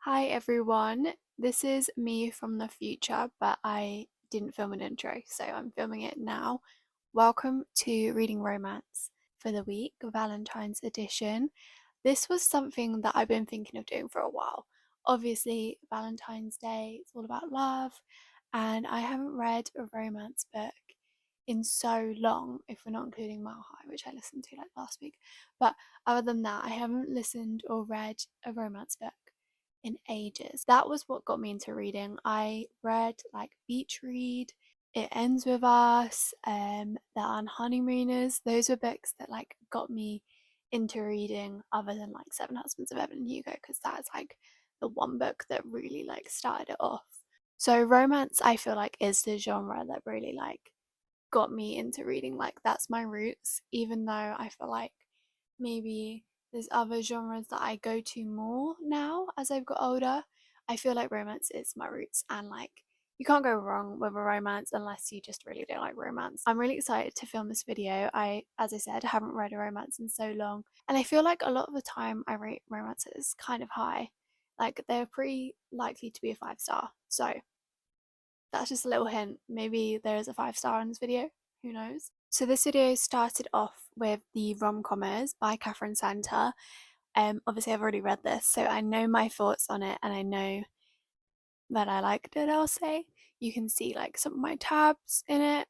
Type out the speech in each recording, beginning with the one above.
Hi everyone, this is me from the future, but I didn't film an intro, so I'm filming it now. Welcome to Reading Romance for the week, Valentine's edition. This was something that I've been thinking of doing for a while. Obviously, Valentine's Day, it's all about love, and I haven't read a romance book in so long, if we're not including Mile High, which I listened to like last week. But other than that, I haven't listened or read a romance book in ages. That was what got me into reading. I read like Beach Read, It Ends With Us, The Unhoneymooners. Those were books that like got me into reading other than like Seven Husbands of Evelyn Hugo, because that's like the one book that really like started it off. So romance I feel like is the genre that really like got me into reading. Like that's my roots, even though I feel like maybe there's other genres that I go to more now as I've got older. I feel like romance is my roots, and like you can't go wrong with a romance unless you just really don't like romance. I'm really excited to film this video. As I said, haven't read a romance in so long, and I feel like a lot of the time I rate romances kind of high. Like they're pretty likely to be a 5 star. So that's just a little hint. Maybe there is a 5 star in this video. Who knows? So this video started off with the Rom-Commers by Katherine. Obviously I've already read this, so I know my thoughts on it, and I know that I liked it, I'll say. You can see like some of my tabs in it.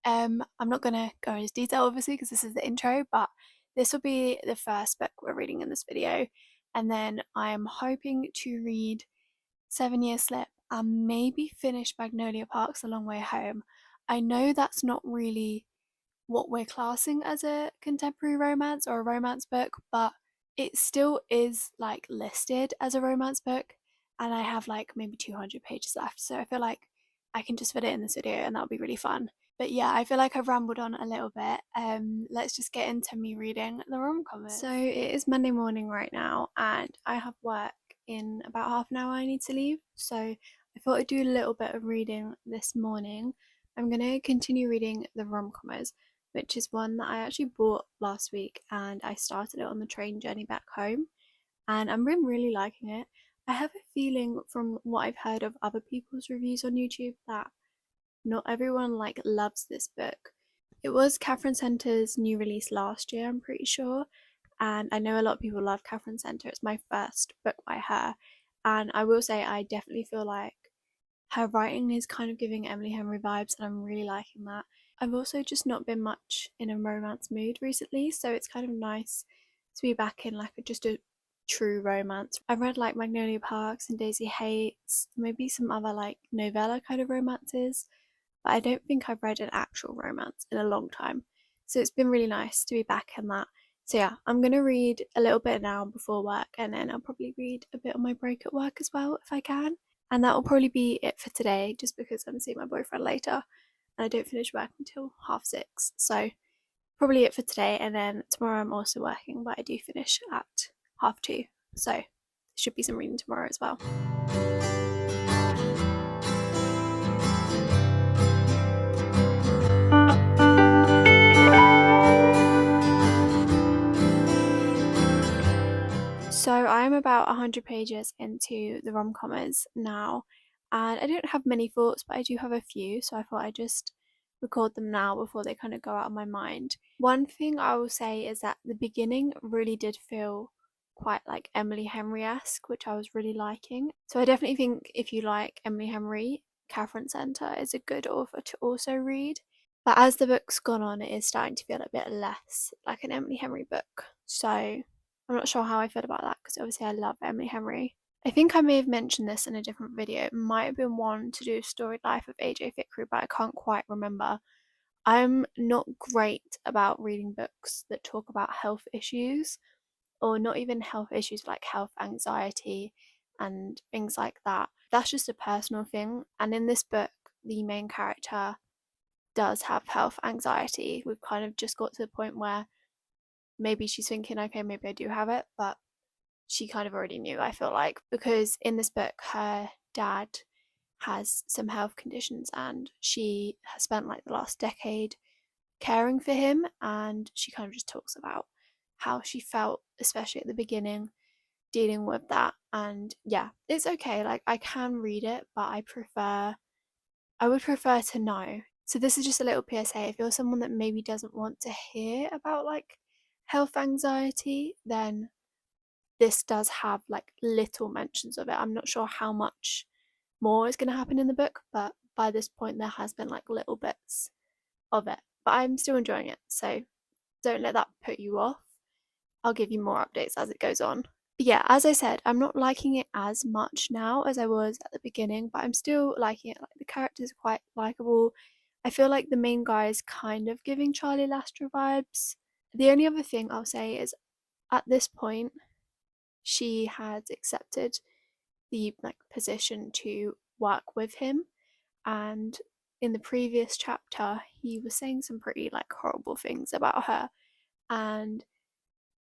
I'm not gonna go into detail obviously because this is the intro, but this will be the first book we're reading in this video. And then I am hoping to read 7 Year Slip and maybe finish Magnolia Park's A Long Way Home. I know that's not really what we're classing as a contemporary romance or a romance book, but it still is like listed as a romance book, and I have like maybe 200 pages left, so I feel like I can just fit it in this video and that'll be really fun. But yeah, I feel like I've rambled on a little bit. Let's just get into me reading the rom-com. So it is Monday morning right now, and I have work in about half an hour. I need to leave, so I thought I'd do a little bit of reading this morning. I'm going to continue reading the rom-commers, which is one that I actually bought last week, and I started it on the train journey back home, and I'm really liking it. I have a feeling from what I've heard of other people's reviews on YouTube that not everyone like loves this book. It was Katherine Center's new release last year, I'm pretty sure, and I know a lot of people love Katherine Center. It's my first book by her, and I will say I definitely feel like her writing is kind of giving Emily Henry vibes, and I'm really liking that. I've also just not been much in a romance mood recently, so it's kind of nice to be back in like just a true romance. I've read like Magnolia Parks and Daisy Hates, maybe some other like novella kind of romances, but I don't think I've read an actual romance in a long time. So it's been really nice to be back in that. So yeah, I'm going to read a little bit now before work, and then I'll probably read a bit on my break at work as well if I can. And that will probably be it for today, just because I'm seeing my boyfriend later and I don't finish work until 6:30. So probably it for today, and then tomorrow I'm also working, but I do finish at 2:30. So there should be some reading tomorrow as well. So I'm about 100 pages into the rom-commers now, and I don't have many thoughts, but I do have a few, so I thought I'd just record them now before they kind of go out of my mind. One thing I will say is that the beginning really did feel quite like Emily Henry-esque, which I was really liking. So I definitely think if you like Emily Henry, Katherine Center is a good author to also read. But as the book's gone on, it is starting to feel a bit less like an Emily Henry book. So I'm not sure how I feel about that, because obviously I love Emily Henry. I think I may have mentioned this in a different video. It might have been one to do Storied Life of AJ Thickery, but I can't quite remember. I'm not great about reading books that talk about health issues, or not even health issues, like health anxiety and things like that. That's just a personal thing. And in this book, the main character does have health anxiety. We've kind of just got to the point where maybe she's thinking, okay, maybe I do have it, but she kind of already knew, I feel like, because in this book, her dad has some health conditions, and she has spent like the last decade caring for him, and she kind of just talks about how she felt, especially at the beginning, dealing with that. And yeah, it's okay. Like, I can read it, but I would prefer to know. So this is just a little PSA. If you're someone that maybe doesn't want to hear about like health anxiety, then this does have like little mentions of it. I'm not sure how much more is going to happen in the book, but by this point there has been like little bits of it. But I'm still enjoying it, so don't let that put you off. I'll give you more updates as it goes on. But yeah, as I said, I'm not liking it as much now as I was at the beginning, but I'm still liking it. Like, the characters are quite likable. I feel like the main guy is kind of giving Charlie Lastra vibes. The only other thing I'll say is, at this point, she had accepted the like position to work with him, and in the previous chapter he was saying some pretty like horrible things about her, and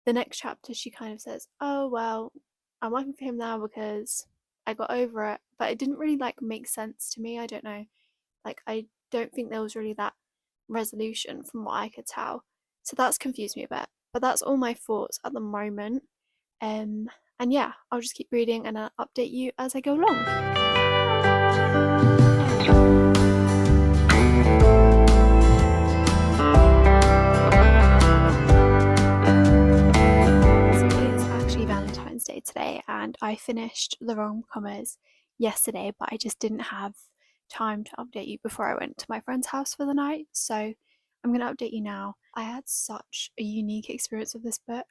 the next chapter she kind of says, oh well, I'm working for him now because I got over it. But it didn't really like make sense to me. I don't know, like I don't think there was really that resolution from what I could tell, so that's confused me a bit. But that's all my thoughts at the moment. um and yeah, I'll just keep reading and I'll update you as I go along. So it is actually Valentine's Day today, and I finished the Rom-Commers yesterday, but I just didn't have time to update you before I went to my friend's house for the night. So I'm going to update you now. I had such a unique experience with this book,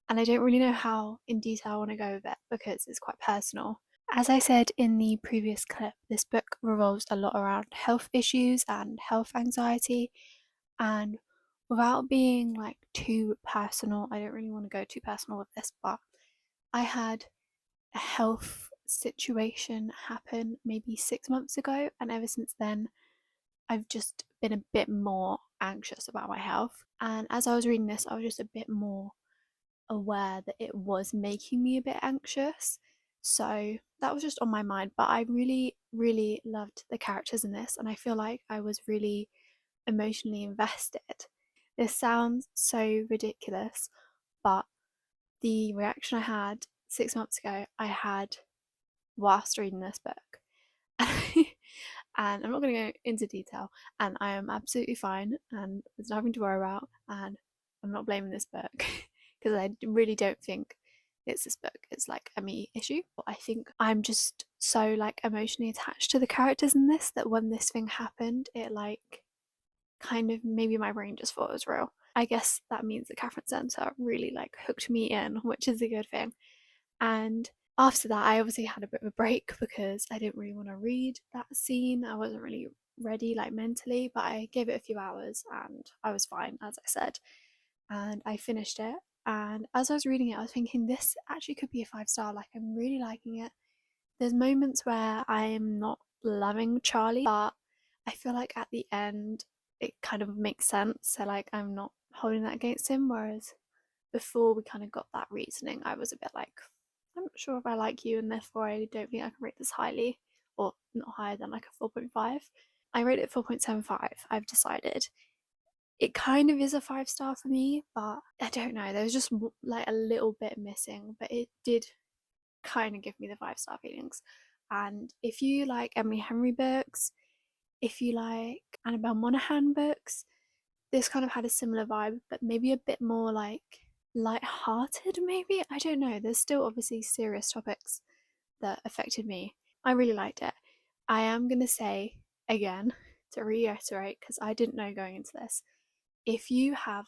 and I don't really know how in detail I want to go with it because it's quite personal. As I said in the previous clip, this book revolves a lot around health issues and health anxiety, and without being like too personal, I don't really want to go too personal with this, but I had a health situation happen maybe 6 months ago, and ever since then, I've just been a bit more anxious about my health. And as I was reading this, I was just a bit more aware that it was making me a bit anxious. So that was just on my mind. But I really, really loved the characters in this, and I feel like I was really emotionally invested. This sounds so ridiculous, but the reaction I had 6 months ago, I had whilst reading this book. And I'm not going to go into detail, and I am absolutely fine, and there's nothing to worry about, and I'm not blaming this book because I really don't think it's this book. It's like a me issue. But I think I'm just so like emotionally attached to the characters in this that when this thing happened, it like kind of maybe my brain just thought it was real. I guess that means that Catherine Center really like hooked me in, which is a good thing. And after that, I obviously had a bit of a break because I didn't really want to read that scene. I wasn't really ready like mentally, but I gave it a few hours and I was fine, as I said. And I finished it. And as I was reading it, I was thinking this actually could be a 5 star. Like, I'm really liking it. There's moments where I am not loving Charlie, but I feel like at the end it kind of makes sense. So like I'm not holding that against him. Whereas before we kind of got that reasoning, I was a bit like, I'm not sure if I like you, and therefore I don't think I can rate this highly, or not higher than like a 4.5. I rate it 4.75. I've decided. It kind of is a 5 star for me, but I don't know. There was just like a little bit missing, but it did kind of give me the 5 star feelings. And if you like Emily Henry books, if you like Annabelle Monaghan books, this kind of had a similar vibe, but maybe a bit more like light-hearted, maybe. I don't know. There's still obviously serious topics that affected me. I really liked it. I am gonna say again, to reiterate, because I didn't know going into this, if you have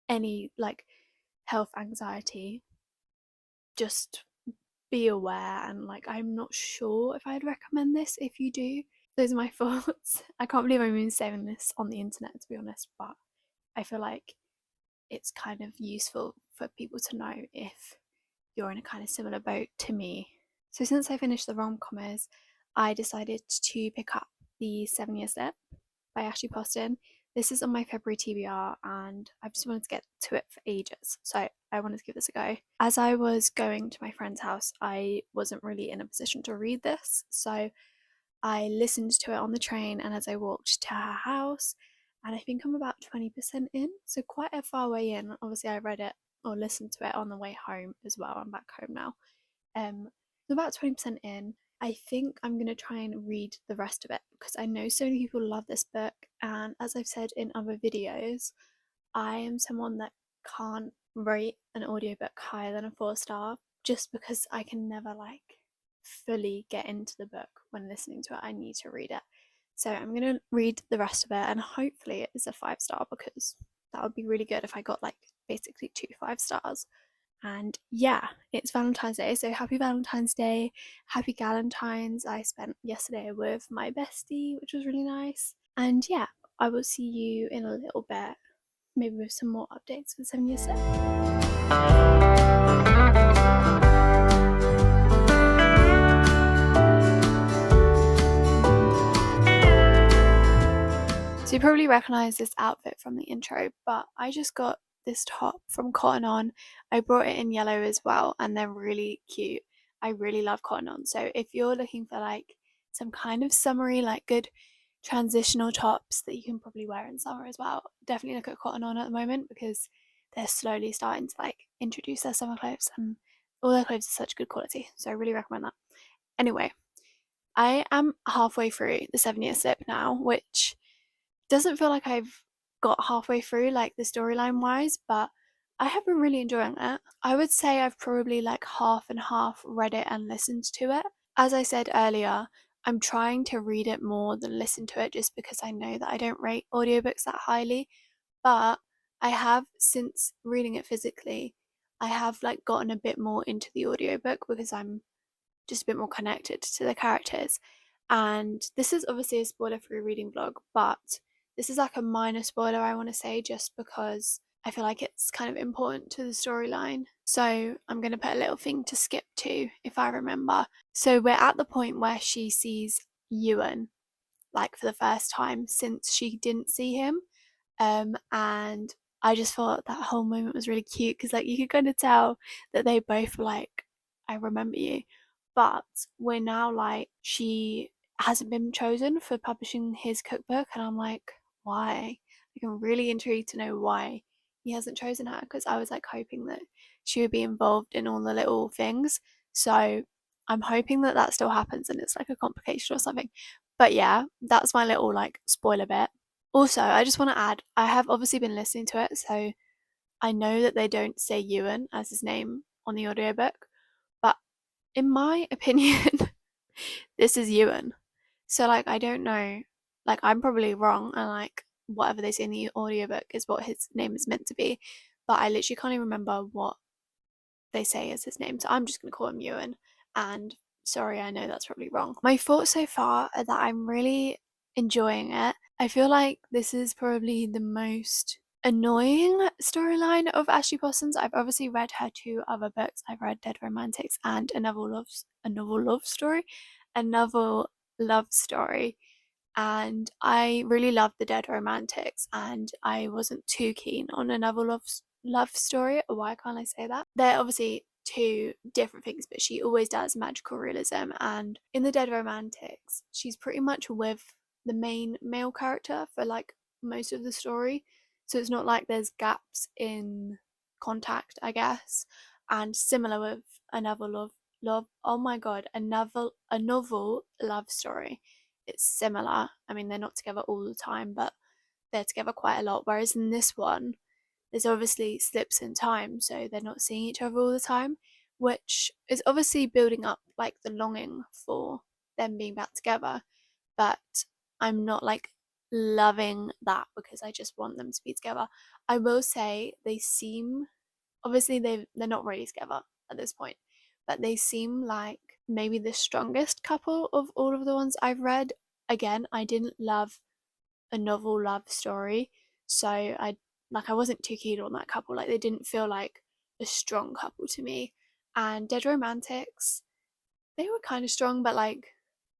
any like health anxiety, just be aware. And like, I'm not sure if I'd recommend this if you do. Those are my thoughts. I can't believe I'm even saying this on the internet, to be honest, but I feel like it's kind of useful for people to know if you're in a kind of similar boat to me. So since I finished the Rom-Commers, I decided to pick up the 7 Year Slip by Ashley Poston. This is on my February TBR, and I've just wanted to get to it for ages, so I wanted to give this a go. As I was going to my friend's house, I wasn't really in a position to read this, so I listened to it on the train and as I walked to her house, and I think I'm about 20% in, so quite a far way in. Obviously, I read it or listened to it on the way home as well. I'm back home now. I'm about 20% in. I think I'm going to try and read the rest of it because I know so many people love this book, and as I've said in other videos, I am someone that can't rate an audiobook higher than a 4 star just because I can never like fully get into the book when listening to it. I need to read it. So I'm going to read the rest of it, and hopefully it is a 5 star because that would be really good if I got like basically 2 5 stars. And yeah, it's Valentine's Day, so happy Valentine's Day, happy Galentines. I spent yesterday with my bestie, which was really nice. And yeah, I will see you in a little bit, maybe with some more updates for 7 Year Slip. So you probably recognise this outfit from the intro, but I just got this top from Cotton On. I brought it in yellow as well, and they're really cute. I really love Cotton On. So if you're looking for like some kind of summery, like good transitional tops that you can probably wear in summer as well, definitely look at Cotton On at the moment because they're slowly starting to like introduce their summer clothes, and all their clothes are such good quality. So I really recommend that. Anyway, I am halfway through the 7 Year Slip now, which doesn't feel like I've got halfway through like the storyline wise, but I have been really enjoying it. I would say I've probably like half and half read it and listened to it. As I said earlier, I'm trying to read it more than listen to it just because I know that I don't rate audiobooks that highly, but I have, since reading it physically, I have like gotten a bit more into the audiobook because I'm just a bit more connected to the characters. And this is obviously a spoiler free reading vlog, but this is like a minor spoiler, I want to say, just because I feel like it's kind of important to the storyline. So I'm going to put a little thing to skip to if I remember. So we're at the point where she sees Ewan like for the first time since she didn't see him. And I just thought that whole moment was really cute because like you could kind of tell that they both were like, I remember you. But we're now like, she hasn't been chosen for publishing his cookbook, and I'm like, why? Like, I'm really intrigued to know why he hasn't chosen her, because I was like hoping that she would be involved in all the little things. So I'm hoping that that still happens and it's like a complication or something. But yeah, that's my little like spoiler bit. Also, I just want to add, I have obviously been listening to it, so I know that they don't say Ewan as his name on the audiobook, but in my opinion, this is Ewan. So, like, I don't know, like, I'm probably wrong, and like, whatever they say in the audiobook is what his name is meant to be, but I literally can't even remember what they say as his name, so I'm just going to call him Ewan. And sorry, I know that's probably wrong. My thoughts so far are that I'm really enjoying it. I feel like this is probably the most annoying storyline of Ashley Poston's. I've obviously read her 2 other books. I've read Dead Romantics and a novel love story, a novel love story. And I really loved the Dead Romantics, and I wasn't too keen on a novel love story. Why can't I say that? They're obviously 2 different things, but she always does magical realism, and in the Dead Romantics, she's pretty much with the main male character for like most of the story. So it's not like there's gaps in contact, I guess. And similar with a novel love oh my god, a novel love story. It's similar. I mean, they're not together all the time, but they're together quite a lot. Whereas in this one, there's obviously slips in time, so they're not seeing each other all the time, which is obviously building up like the longing for them being back together. But I'm not like loving that because I just want them to be together. I will say they seem, obviously they're not really together at this point, but they seem like maybe the strongest couple of all of the ones I've read. Again, I didn't love a novel love story, so I wasn't too keen on that couple. Like they didn't feel like a strong couple to me. And Dead Romantics, they were kind of strong, but like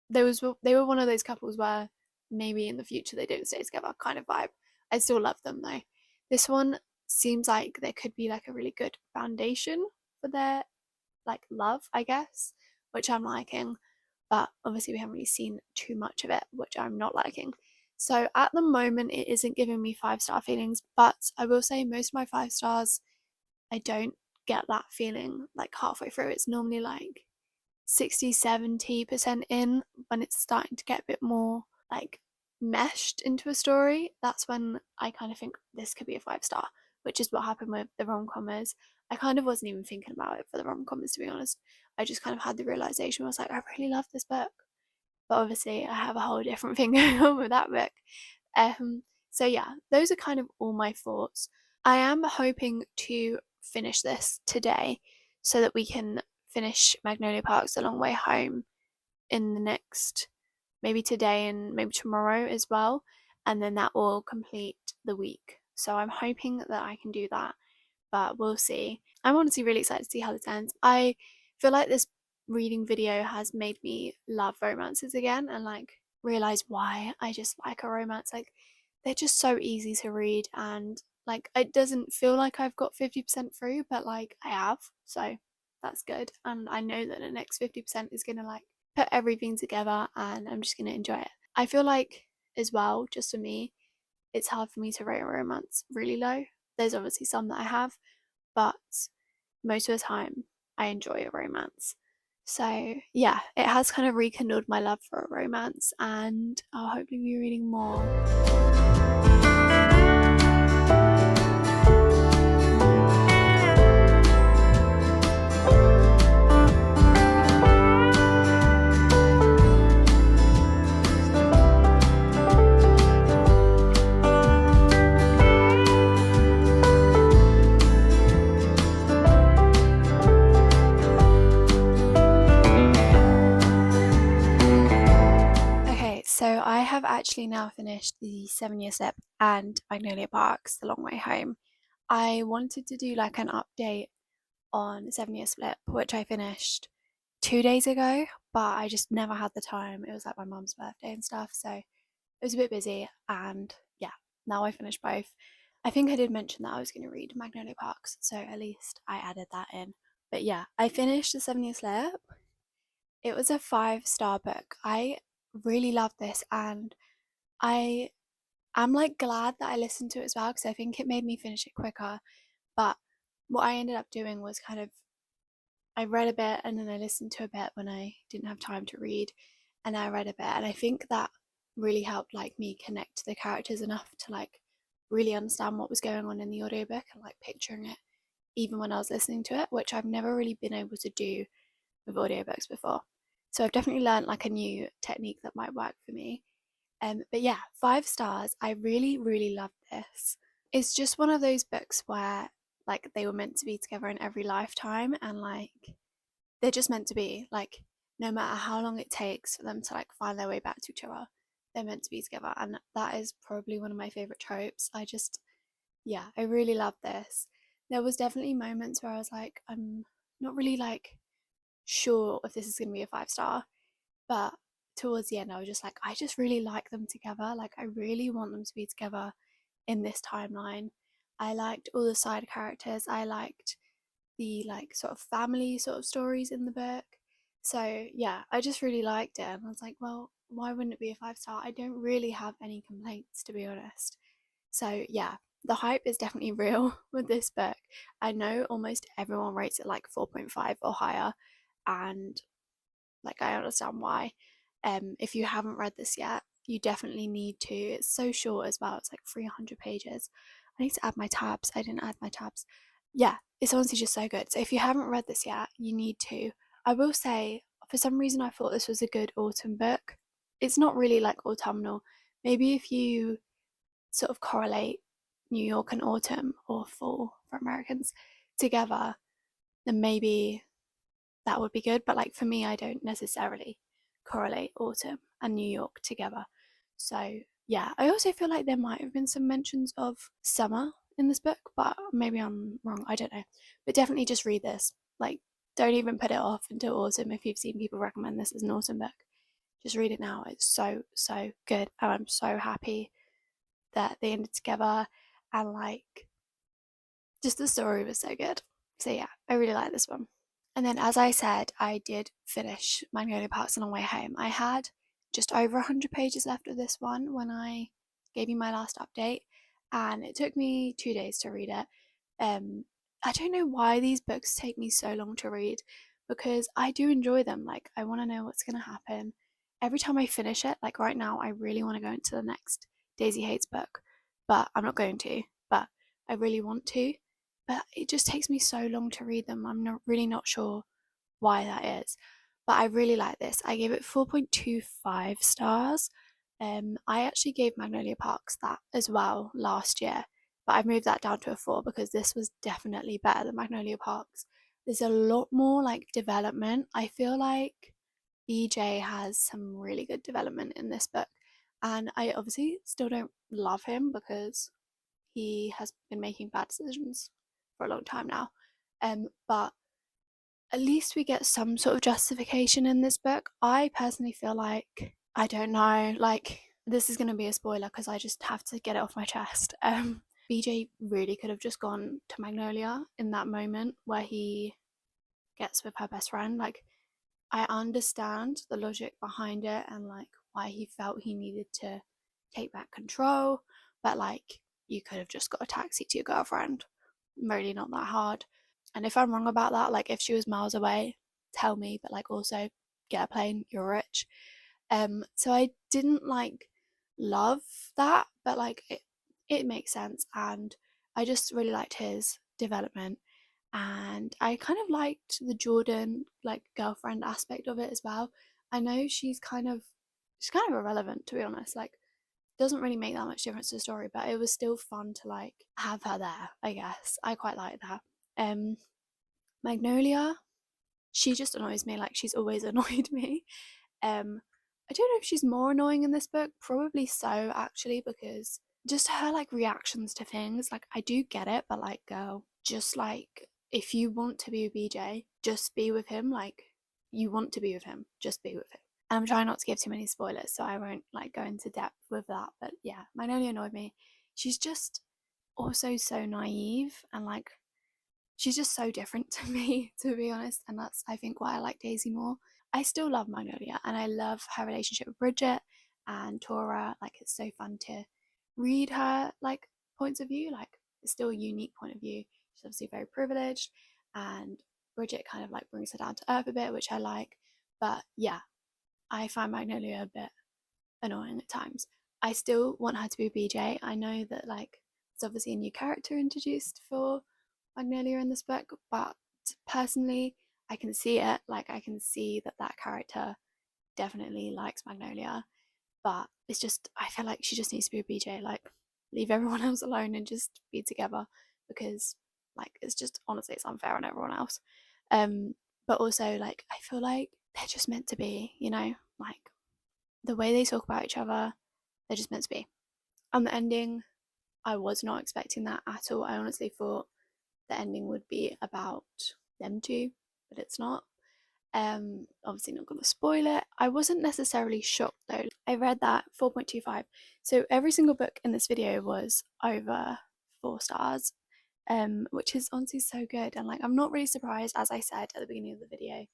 they were one of those couples where maybe in the future they don't stay together kind of vibe. I still love them though. This one seems like there could be like a really good foundation for their like love, I guess, which I'm liking. But obviously we haven't really seen too much of it, which I'm not liking. So at the moment it isn't giving me 5 star feelings, but I will say most of my 5 stars I don't get that feeling like halfway through. It's normally like 60-70% in, when it's starting to get a bit more like meshed into a story. That's when I kind of think this could be a 5 star, which is what happened with the Rom-Commers. I kind of wasn't even thinking about it for the Rom-Commers, to be honest. I just kind of had the realization, I was like, I really love this book, but obviously I have a whole different thing going on with that book. So yeah, those are kind of all my thoughts. I am hoping to finish this today so that we can finish Magnolia Parks The Long Way Home in the next, maybe today and maybe tomorrow as well, and then that will complete the week. So I'm hoping that I can do that, but we'll see. I'm honestly really excited to see how this ends. I feel like this reading video has made me love romances again and like realize why I just like a romance. Like, they're just so easy to read, and like it doesn't feel like I've got 50% through, but like I have. So that's good. And I know that the next 50% is gonna like put everything together and I'm just gonna enjoy it. I feel like as well, just for me, it's hard for me to rate a romance really low. There's obviously some that I have, but most of the time I enjoy a romance. So yeah, it has kind of rekindled my love for a romance, and I'll hopefully be reading more. Okay, so I have actually now finished the 7 Year Slip and Magnolia Parks The Long Way Home. I wanted to do like an update on 7 Year Slip, which I finished 2 days ago, but I just never had the time. It was like my mum's birthday and stuff, so it was a bit busy. And yeah, now I finished both. I think I did mention that I was going to read Magnolia Parks, so at least I added that in. But yeah, I finished the 7 Year Slip. It was a 5 star book. I really loved this, and I am like glad that I listened to it as well, because I think it made me finish it quicker. But what I ended up doing was kind of, I read a bit and then I listened to a bit when I didn't have time to read, and I read a bit, and I think that really helped like me connect to the characters enough to like really understand what was going on in the audiobook and like picturing it even when I was listening to it, which I've never really been able to do with audiobooks before. So I've definitely learned like a new technique that might work for me. But yeah, 5 stars. I really, really loved this. It's just one of those books where like they were meant to be together in every lifetime, and like they're just meant to be. Like, no matter how long it takes for them to like find their way back to each other, they're meant to be together. And that is probably one of my favorite tropes. Yeah, I really love this. There was definitely moments where I was like, I'm not really like sure if this is going to be a 5 star, but towards the end I was just like, I just really like them together. Like, I really want them to be together in this timeline. I liked all the side characters. I liked the like sort of family sort of stories in the book. So yeah, I just really liked it, and I was like, well, why wouldn't it be a 5 star? I don't really have any complaints, to be honest. So yeah, the hype is definitely real with this book. I know almost everyone rates it like 4.5 or higher, and like I understand why. If you haven't read this yet, you definitely need to. It's so short as well. It's like 300 pages. I need to add my tabs. I didn't add my tabs. Yeah, it's honestly just so good. So if you haven't read this yet, you need to. I will say, for some reason, I thought this was a good autumn book. It's not really like autumnal. Maybe if you sort of correlate New York and autumn, or fall for Americans, together, then maybe that would be good. But like for me, I don't necessarily correlate autumn and New York together. So yeah, I also feel like there might have been some mentions of summer in this book, but maybe I'm wrong. I don't know. But definitely just read this. Like, don't even put it off until autumn if you've seen people recommend this as an autumn book. Just read it now. It's so, so good. And I'm so happy that they ended together, and like just the story was so good. So yeah, I really like this one. And then, as I said, I did finish Magnolia Parks on the way home. I had just over 100 pages left of this one when I gave you my last update, and it took me 2 days to read it. I don't know why these books take me so long to read, because I do enjoy them. Like, I want to know what's going to happen. Every time I finish it, like right now, I really want to go into the next Daisy Hates book, but I'm not going to. But I really want to. But it just takes me so long to read them. I'm not really not sure why that is. But I really like this. I gave it 4.25 stars. I actually gave Magnolia Parks that as well last year, but I've moved that down to a 4 because this was definitely better than Magnolia Parks. There's a lot more like development. I feel like BJ has some really good development in this book, and I obviously still don't love him because he has been making bad decisions for a long time now. But at least we get some sort of justification in this book. I personally feel like, I don't know, like, this is going to be a spoiler because I just have to get it off my chest. BJ really could have just gone to Magnolia in that moment where he gets with her best friend. Like, I understand the logic behind it and like why he felt he needed to take back control, but like, you could have just got a taxi to your girlfriend. Really not that hard. And if I'm wrong about that, like if she was miles away, tell me, but like also get a plane, you're rich. So I didn't like love that, but like it makes sense, and I just really liked his development, and I kind of liked the Jordan like girlfriend aspect of it as well. I know she's kind of irrelevant, to be honest. Like, doesn't really make that much difference to the story, but it was still fun to like have her there, I guess. I quite like that. Magnolia, she just annoys me, like she's always annoyed me. I don't know if she's more annoying in this book, probably so actually, because just her like reactions to things, like I do get it, but like, girl, just like, if you want to be with BJ, just be with him. Like, you want to be with him, just be with him. I'm trying not to give too many spoilers, so I won't like go into depth with that. But yeah, Magnolia annoyed me. She's just also so naive, and like, she's just so different to me, to be honest. And that's, I think, why I like Daisy more. I still love Magnolia, and I love her relationship with Bridget and Tora. Like, it's so fun to read her like points of view. Like, it's still a unique point of view. She's obviously very privileged, and Bridget kind of like brings her down to earth a bit, which I like. But yeah, I find Magnolia a bit annoying at times. I still want her to be BJ. I know that like there's obviously a new character introduced for Magnolia in this book, but personally, I can see it. Like, I can see that that character definitely likes Magnolia, but it's just, I feel like she just needs to be a BJ. Like, leave everyone else alone and just be together, because like, it's just, honestly, it's unfair on everyone else. But also like, I feel like they're just meant to be, you know, like the way they talk about each other, they're just meant to be. And the ending, I was not expecting that at all. I honestly thought the ending would be about them two, but it's not. Obviously not going to spoil it. I wasn't necessarily shocked though. I read that 4.25, so every single book in this video was over 4 stars, which is honestly so good. And like, I'm not really surprised. As I said at the beginning of the video,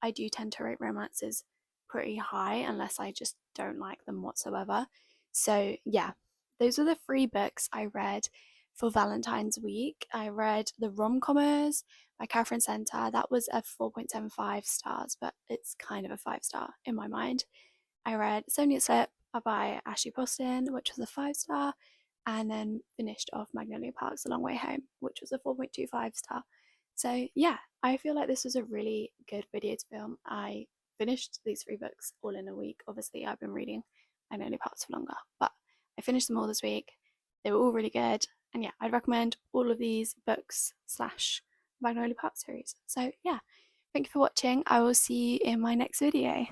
I do tend to rate romances pretty high unless I just don't like them whatsoever. So yeah, those are the 3 books I read for Valentine's week. I read the Rom-Commers by Katherine. That was a 4.75 stars, but it's kind of a 5-star in my mind. I read Sonia Slip by Ashley Poston, which was a 5-star, and then finished off Magnolia Parks A Long Way Home, which was a 4.25 star. So yeah, I feel like this was a really good video to film. I finished these 3 books all in a week. Obviously, I've been reading Magnolia Parks for longer, but I finished them all this week. They were all really good, and yeah, I'd recommend all of these books slash Magnolia Park series. So yeah, thank you for watching. I will see you in my next video.